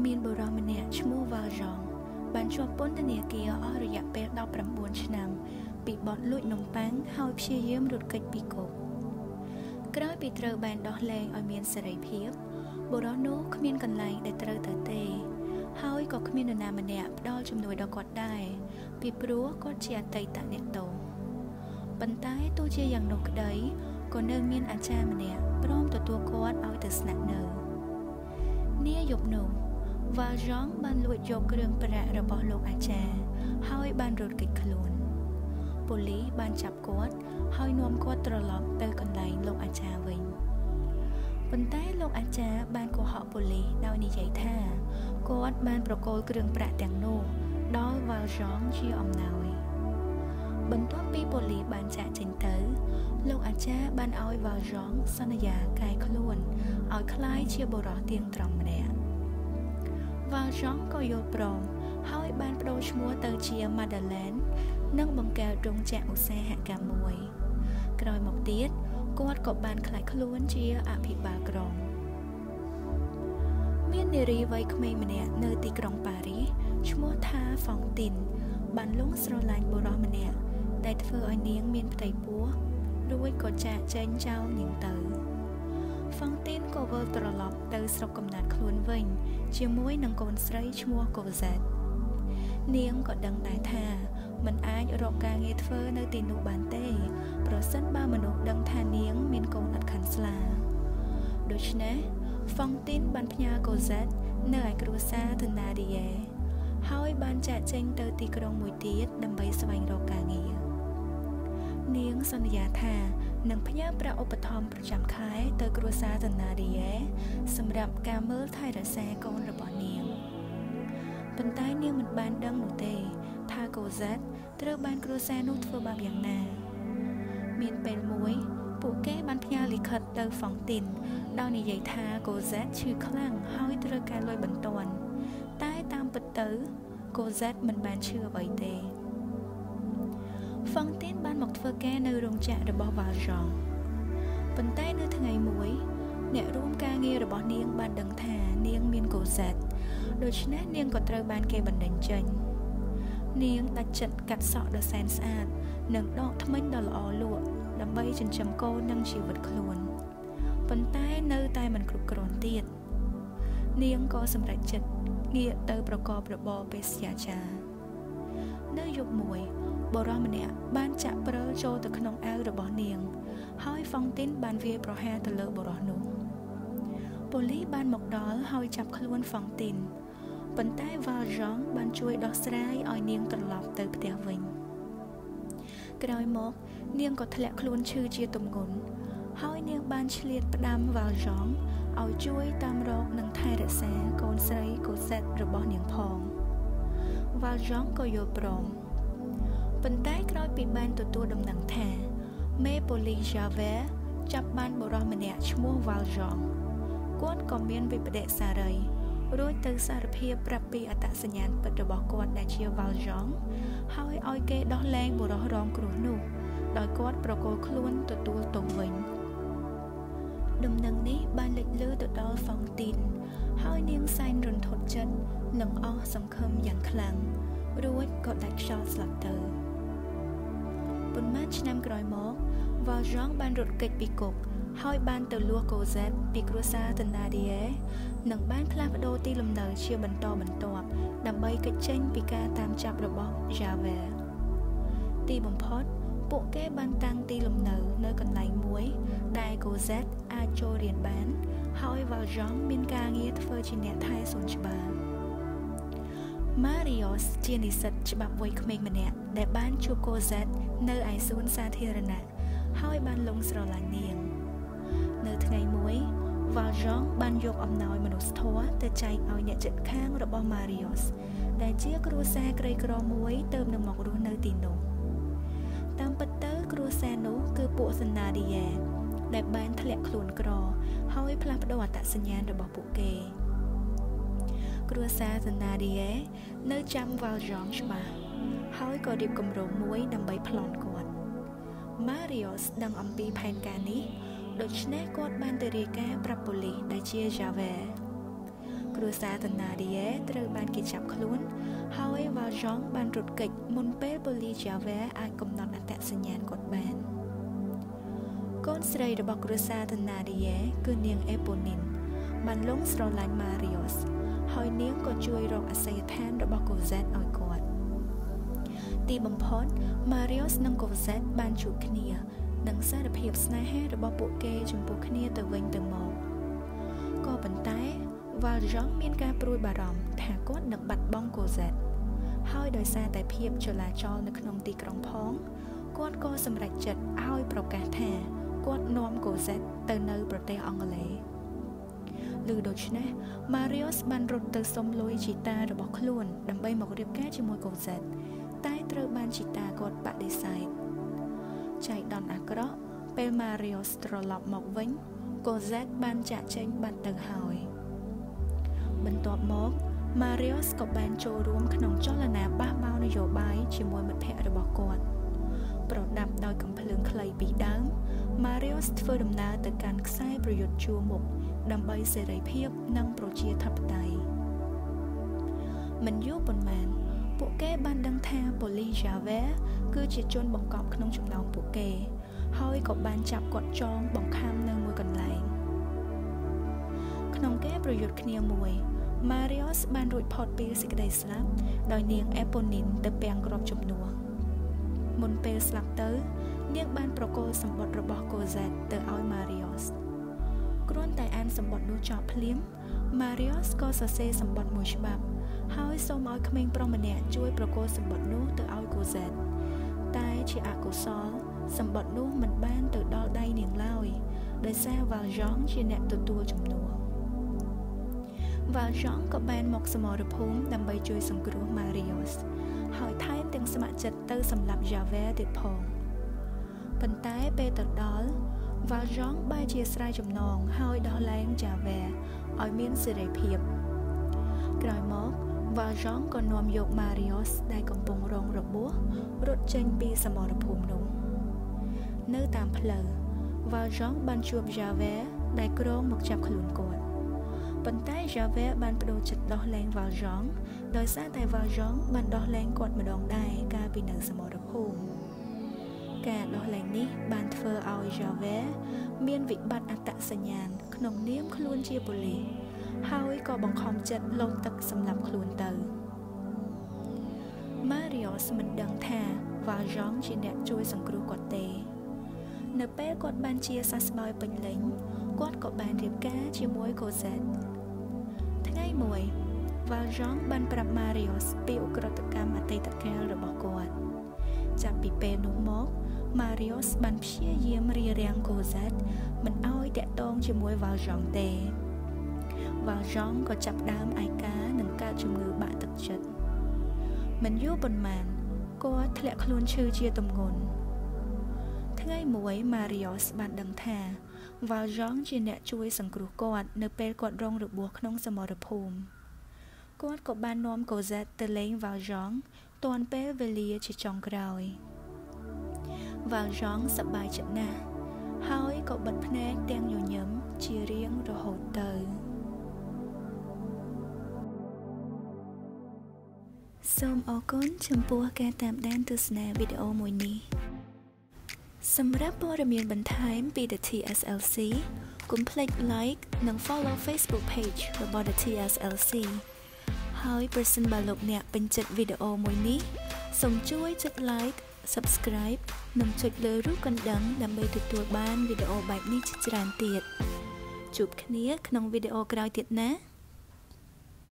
មានបុរសម្នាក់ឈ្មោះ Valjean បានជាប់ពន្ធនាគារអស់រយៈពេល19ឆ្នាំពីបទលួចនំប៉័ងហើយព្យាយាមរត់គេចពីគុកក្រោយពីត្រូវបានដោះលែងឲ្យមានសេរីភាពបុរសនោះគ្មានកន្លែងដែលត្រូវទៅទេហើយក៏គ្មាននរណាម្នាក់ផ្ដល់ជំនួយដល់គាត់ដែរពីព្រោះគាត់ជាអតីតអ្នកទោសប៉ុន្តែទោះជាយ៉ាងនោះក្តីក៏នៅមានអាចារ្យម្នាក់ព្រមទទួលគាត់ឲ្យទៅស្នាក់នៅនាយប់នោះ Valjean បានលួចយកគ្រឿងប្រាក់របស់លោកអាចារ្យហើយបានរត់គេចខ្លួនប៉ូលីសបានចាប់គាត់ហើយនាំគាត់ត្រឡប់ទៅកន្លែងលោកអាចារ្យវិញប៉ុន្តែលោកអាចារ្យបានកុហកប៉ូលីសដោយនិយាយថាគាត់បានប្រគល់គ្រឿងប្រាក់ទាំងនោះដល់ Valjean ជាអំណោយបន្ទាប់ពីប៉ូលីសបានចាកចេញទៅលោកអាចារ្យបានឲ្យ Valjean សន្យាកែខ្លួនឲ្យក្លាយជាបុរសទៀងត្រង់ម្នាក់ Valjean ក៏យល់ព្រមហើយបានប្តូរឈ្មោះទៅជា Madeleine និងបង្កើតរោងចក្រឧស្សាហកម្មមួយក្រោយមកទៀតគាត់ក៏បានក្លាយខ្លួនជាអភិបាលក្រុងមាននារីវ័យក្មេងម្នាក់នៅទីក្រុងប៉ារីសឈ្មោះថា Fantine បានលងស្រឡាញ់បុរសម្នាក់ដែលធ្វើឲ្យនាងមានផ្ទៃពោះរួចក៏ចាកចេញចោលនាងទៅ Fantine ក៏វិលត្រឡប់ទៅស្រុកកំណើតខ្លួនវិញជាមួយនឹងកូនស្រីឈ្មោះ Cosette នាងក៏ដឹងដែរថាមិនអាចរកការងារធ្វើនៅទីនោះបានទេប្រសិនបើមនុស្សដឹងថានាងមានកូនឥតខាន់ស្លាដូច្នេះ Fantine បានផ្ញើ Cosette នៅឯគ្រួសារ Thénardier ហើយបានចាកចេញទៅទីក្រុងមួយទៀតដើម្បីស្វែងរកការងារនាងសន្យាថានឹងផ្ញើប្រាក់ឧបត្ថម្ភប្រចាំខែទៅគ្រួសារ Thénardier សម្រាប់ការមើលថែរក្សាកូនរបស់នាងប៉ុន្តែនាងមិនបានដឹងនោះទេថា Cosette ត្រូវបានគ្រួសារនោះធ្វើបាបយ៉ាងណាមានពេលមួយពួកគេបានផ្ញើលិខិតទៅ Fantine ដោយនិយាយថា Cosette ឈឺខ្លាំងហើយត្រូវការលុយបន្ទាន់តែតាមពិតទៅ Cosette មិនបានឈឺអ្វីទេ Fantine បានមកធ្វើការនៅរោងចក្ររបស់ Valjean ប៉ុន្តែនៅថ្ងៃមួយអ្នករួមការងាររបស់នាងបានដឹងថានាងមាន Cosette ដូច្នេះនាងក៏ត្រូវបានគេបណ្តេញចេញនាងដាច់ចិត្តកាត់សក់ដ៏សែនស្អាតនិងដកធ្មេញដ៏ល្អលក់ដើម្បីចិញ្ចឹមកូននិងជីវិតខ្លួនប៉ុន្តែនៅតែមិនគ្រប់គ្រាន់ទៀតនាងក៏សម្រេចចិត្តងាកទៅប្រកបរបរបេសកចារនៅយប់មួយបុរសម្នាក់បានចាក់ព្រិលចូលទៅក្នុងអាវរបស់នាងហើយ Fantine បានវាយប្រហារទៅលើបុរសនោះប៉ូលីសបានមកដល់ហើយចាប់ខ្លួន Fantine ប៉ុន្តែ Valjean បានជួយដោះស្រាយឲ្យនាងត្រឡប់ទៅផ្ទះវិញក្រោយមកនាងក៏ធ្លាក់ខ្លួនឈឺជាទម្ងន់ហើយនាងបានឆ្លៀតផ្ដាំ Valjean ឲ្យជួយតាមរកនិងថែរក្សាកូនស្រី Cosette របស់នាងផង Valjean ក៏យល់ព្រមប៉ុន្តែក្រោយពីបានទទួលដំណឹងថាមេប៉ូលីស Javert ចាប់បានបុរសម្នាក់ឈ្មោះ Valjean គាត់ក៏មានវិប្បដិសារីរួចទៅសារភាពប្រាប់ពីអត្តសញ្ញាណពិតរបស់គាត់ដែលជា Valjean ហើយឲ្យគេដោះលែងបុរសរងគ្រោះនោះដោយគាត់ប្រគល់ខ្លួនទទួលទោសវិញដំណឹងនេះបានលេចលឺទៅដល់ Fantine ហើយនាងសែនរន្ធត់ចិត្តនិងអស់សង្ឃឹមយ៉ាងខ្លាំងរួចក៏ដាច់ខ្យល់ស្លាប់ទៅប៉ុន្មានឆ្នាំក្រោយមក Valjean បានរត់គេចពីគុកហើយបានទៅលួស Cosette ពីគ្រួសារ Thénardier និងបានផ្លាស់ប្ដូរទីលំនៅជាបន្តបន្ទាប់ដើម្បីគេចចេញពីការតាមចាប់របស់ Javert ទីបំផុតពួកគេបានតាំងទីលំនៅនៅកន្លែងមួយដែល Cosette អាចចូលរៀនបានហើយ Valjean មានការងារធ្វើជាអ្នកថែសួនច្បារ Marius ជានិស្សិតច្បាប់វ័យក្មេងម្នាក់ដែលបានជួប Cosette នៅឯសួនសាធារណៈហើយបានលងស្រឡាញ់នាងនៅថ្ងៃមួយ Valjean បានយកអំណោយមនុស្សធម៌ទៅចែកឲ្យអ្នកជិតខាងរបស់ Marius ដែលជាគ្រួសារក្រីក្រមួយទើបនឹងមករស់នៅទីនោះតាមពិតទៅគ្រួសារនោះគឺពួក Thénardier ដែលបានធ្លាក់ខ្លួនក្រហើយផ្លាស់ប្ដូរអត្តសញ្ញាណរបស់ពួកគេគ្រួសារ Thénardier នៅចាំ Valjean ច្បាស់ហើយក៏រៀបគម្រោងមួយដើម្បីប្លន់គាត់ Marius ដឹងអំពីផែនការនេះដូច្នេះគាត់បានទៅរាយការណ៍ប្រាប់ប៉ូលីសដែលជា Javert គ្រួសារតាណាឌីយ៉េត្រូវបានគេចាប់ខ្លួនហើយវ៉ាល់យ៉ង់បានរត់គេចមុនពេលប៉ូលីសយ៉ាវ៉ែអាចកំណត់អត្តសញ្ញាណគាត់បានកូនស្រីរបស់គ្រួសារតាណាឌីយ៉េគឺនាងអេប៉ូនីនបានលងស្រឡាញ់ម៉ារីយ៉ូសហើយនាងក៏ជួយរកអាសយដ្ឋានរបស់កូហ្សេតឲ្យគាត់ទីបំផុតម៉ារីយ៉ូសនិងកូហ្សេតបានជួបគ្នានិងសារភាពស្នេហារបស់ពួកគេចំពោះគ្នាទៅវិញទៅមកក៏ប៉ុន្តែវ៉ាល់យ៉ង់មានការព្រួយបារម្ភថាគាត់នឹងបាត់បង់កូហ្សេតហើយដោយសារតែភាពចលាចលនៅក្នុងទីក្រុងផងគាត់ក៏សម្រេចចិត្តឲ្យប្រកាសថាគាត់នាំកូហ្សេតទៅនៅប្រទេសអង់គ្លេសឮដូច្នេះម៉ារីយ៉ូសបានរត់ទៅសុំលុយជីតារបស់ខ្លួនដើម្បីមករៀបការជាមួយកូហ្សេតតែត្រូវបានជីតាគាត់បដិសេធចៃដន្យអាក្រក់ពេលម៉ារីយ៉ូសត្រឡប់មកវិញកូហ្សេតបានចាកចេញបាត់ទៅហើយបន្ទាប់មកម៉ារីយ៉ូសក៏បានចូលរួមក្នុងចលនាបះបោរនយោបាយជាមួយមិត្តភ័ក្តិរបស់គាត់ប្រដាប់ដោយកាំភ្លើងខ្លីពីដើមម៉ារីយ៉ូសធ្វើដំណើរទៅកាន់ខ្សែប្រយុទ្ធជួរមុខដើម្បីសេរីភាពនិងប្រជាធិបតេយ្យមិនយូរប៉ុន្មានពួកគេបានដឹងថាប៉ូលីសយ៉ាវ៉ែគឺជាជនបង្កប់ក្នុងចំណោមពួកគេហើយក៏បានចាប់គាត់ចងបង្ខាំនៅមួយកន្លែងក្នុងការប្រយុទ្ធគ្នាមួយម៉ារីយ៉ូសបានរួចផុតពីសេចក្តីស្លាប់ដោយនាងអេប៉ូនីនទៅពាំងគ្រាប់ជំនួសមុនពេលស្លាប់ទៅនាងបានប្រគល់សម្បត្តិរបស់កូហ្សេតទៅឲ្យម៉ារីយ៉ូសគ្រាន់តែអានសម្បត្តិនោះចប់ភ្លាមម៉ារីយ៉ូសក៏សរសេរសម្បត្តិមួយច្បាប់ហើយសូមឲ្យក្មេងប្រុសម្នាក់ជួយប្រគល់សម្បត្តិនោះទៅឲ្យកូហ្សេតតែជាអកុសលសម្បត្តិនោះមិនបានទៅដល់ដៃនាងឡើយដោយសារវ៉ាល់យ៉ង់ជាអ្នកទទួលជំនួសវ៉ាល់យ៉ង់ក៏បានមកសមរភូមិដើម្បីជួយសង្គ្រោះម៉ារីយ៉ូសហើយថែមទាំងស្ម័គ្រចិត្តទៅសម្លាប់យ៉ាវ៉ែទៀតផងប៉ុន្តែពេលទៅដល់វ៉ាល់យ៉ង់បែរជាស្រ័យចំណងហើយដោះលែងយ៉ាវ៉ែឲ្យមានសេរីភាពក្រោយមកវ៉ាល់យ៉ង់ក៏នាំយកម៉ារីយ៉ូសដែលកំពុងរងរបួសរត់ចេញពីសមរភូមិនោះនៅតាមផ្លូវវ៉ាល់យ៉ង់បានជួបយ៉ាវ៉ែដែលគ្រងមកចាប់ខ្លួនគាត់ប៉ុន្តែយ៉ាវ៉ែបានប្តូរចិត្តដោះលែងវ៉ាល់យ៉ង់ដោយសារតែវ៉ាល់យ៉ង់បានដោះលែងគាត់ម្ដងដែរកាលពីនៅសមរភូមិការដោះលែងនេះបានធ្វើឲ្យយ៉ាវ៉ែមានវិបត្តិអត្តសញ្ញាណក្នុងនាមខ្លួនជាប៉ូលីសហើយក៏បង្ខំចិត្តលោតទឹកសម្លាប់ខ្លួនទៅម៉ារីយ៉ូសមិនដឹងថាវ៉ាល់យ៉ង់ជាអ្នកជួយសង្គ្រោះគាត់ទេនៅពេលគាត់បានជាសះស្បើយពេញលេញគាត់ក៏បានរៀបការជាមួយកូហ្សេតថ្ងៃមួយវ៉ាល់យ៉ង់បានប្រាប់ម៉ារីយ៉ូសពីឧក្រិដ្ឋកម្មអតីតកាលរបស់គាត់ចាប់ពីពេលនោះមកម៉ារីយ៉ូសបានព្យាយាមរារាំងកូហ្សេតមិនឲ្យតាក់ទងជាមួយវ៉ាល់យ៉ង់ទេវ៉ាល់យ៉ង់ក៏ចាប់ដើមឯកានិងកើតជំងឺបាក់ទឹកចិត្តមិនយូរប៉ុន្មានគាត់ធ្លាក់ខ្លួនឈឺជាទម្ងន់ថ្ងៃមួយម៉ារីយ៉ូសបានដឹងថាវ៉ាល់យ៉ង់ជាអ្នកជួយសង្គ្រោះគាត់នៅពេលគាត់រងរបួសក្នុងសមរភូមិគាត់ក៏បាននាំកូហ្សេតទៅលេងវ៉ាល់យ៉ង់ទាន់ពេលវេលាជាចុងក្រោយវ៉ាល់យ៉ង់សប្បាយចិត្តណាស់ហើយក៏បិទភ្នែកទាំងញញឹមជារៀងរហូតទៅសូមអរគុណចំពោះការតាមដានទស្សនាវីដេអូមួយនេះសម្រាប់ព័ត៌មានបន្ថែមពី The TSLC កុំភ្លេច like និង follow Facebook page របស់ The TSLC ហើយប្រសិនបើលោកអ្នកពេញចិត្តវីដេអូមួយនេះសូមជួយចុច like subscribe និងចុចលើរូបកណ្ដឹងដើម្បីទទួលបានវីដេអូបែបនេះជាច្រើនទៀតជួបគ្នាក្នុងវីដេអូក្រោយទៀតណា